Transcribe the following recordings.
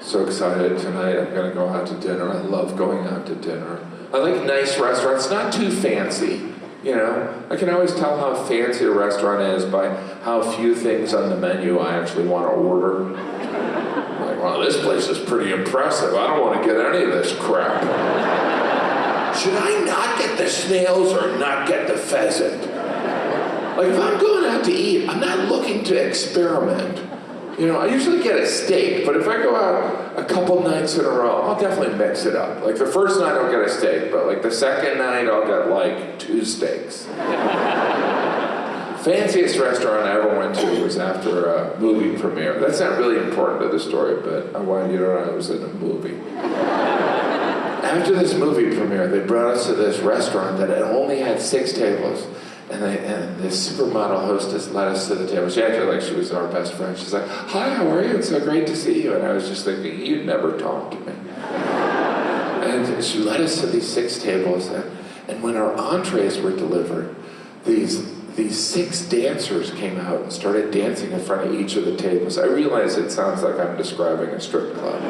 So excited tonight, I'm gonna go out to dinner. I love going out to dinner. I like nice restaurants, not too fancy, you know? I can always tell how fancy a restaurant is by how few things on the menu I actually want to order. Like, wow, this place is pretty impressive. I don't want to get any of this crap. Should I not get the snails or not get the pheasant? Like, if I'm going out to eat, I'm not looking to experiment. You know, I usually get a steak, but if I go out a couple nights in a row, I'll definitely mix it up. Like the first night I'll get a steak, but like the second night I'll get like 2 steaks. Fanciest restaurant I ever went to was after a movie premiere. That's not really important to the story, but I wanted you to know I was in a movie. After this movie premiere, they brought us to this restaurant that had only had 6 tables. And this supermodel hostess led us to the table. She acted like she was our best friend. She's like, "Hi, how are you? It's so great to see you." And I was just thinking, you'd never talk to me. And she led us to these 6 tables. And when our entrees were delivered, these 6 dancers came out and started dancing in front of each of the tables. I realize it sounds like I'm describing a strip club.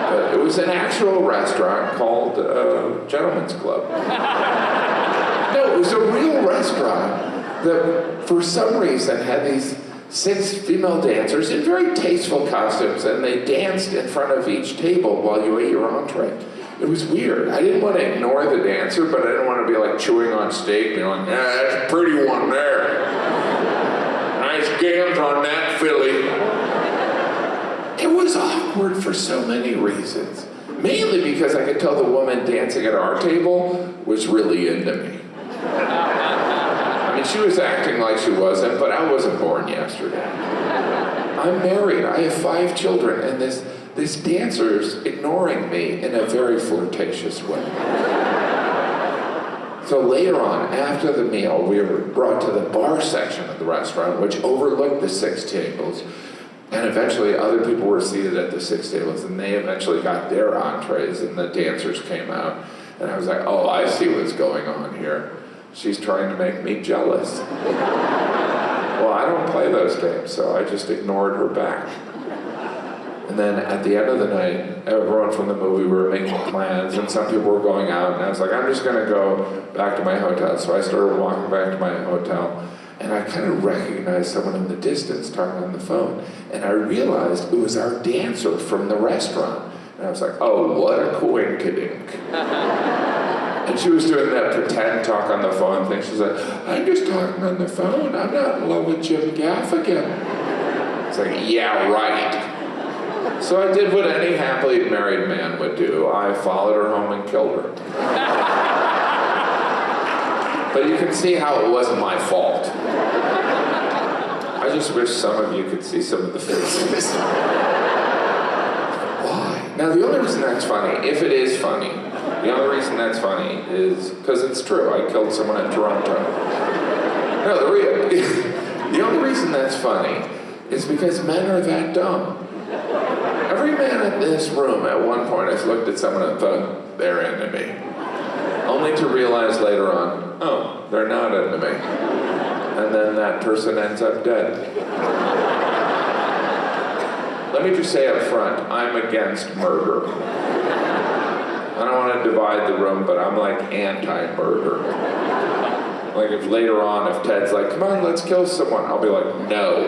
But it was an actual restaurant called Gentlemen's Club. No, it was a real restaurant that, for some reason, had these 6 female dancers in very tasteful costumes, and they danced in front of each table while you ate your entree. It was weird. I didn't want to ignore the dancer, but I didn't want to be like chewing on steak, being like, "Yeah, that's a pretty one there. Nice gams on that filly." It was awkward for so many reasons. Mainly because I could tell the woman dancing at our table was really into me. I mean, she was acting like she wasn't, but I wasn't born yesterday. I'm married, I have 5 children, and this dancer's ignoring me in a very flirtatious way. So later on, after the meal, we were brought to the bar section of the restaurant, which overlooked the 6 tables. And eventually other people were seated at the 6 tables, and they eventually got their entrees, and the dancers came out. And I was like, oh, I see what's going on here. She's trying to make me jealous. Well, I don't play those games, so I just ignored her back. And then at the end of the night, everyone from the movie were making plans, and some people were going out, and I was like, I'm just gonna go back to my hotel. So I started walking back to my hotel, and I kind of recognized someone in the distance talking on the phone, and I realized it was our dancer from the restaurant. And I was like, oh, what a coinkydink. And she was doing that pretend talk on the phone thing. She's like, I'm just talking on the phone. I'm not in love with Jim Gaffigan. It's like, yeah, right. So I did what any happily married man would do. I followed her home and killed her. But you can see how it wasn't my fault. I just wish some of you could see some of the faces. Why? Now the only reason that's funny, if it is funny, the only reason that's funny is because it's true. I killed someone in Toronto. No, the only reason that's funny is because men are that dumb. Every man in this room at one point has looked at someone and thought, they're into me. Only to realize later on, oh, they're not into me. And then that person ends up dead. Let me just say up front, I'm against murder. I don't want to divide the room, but I'm like anti-murder. Like if later on, if Ted's like, come on, let's kill someone, I'll be like, no.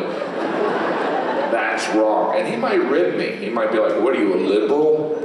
That's wrong. And he might rib me. He might be like, what are you, a liberal?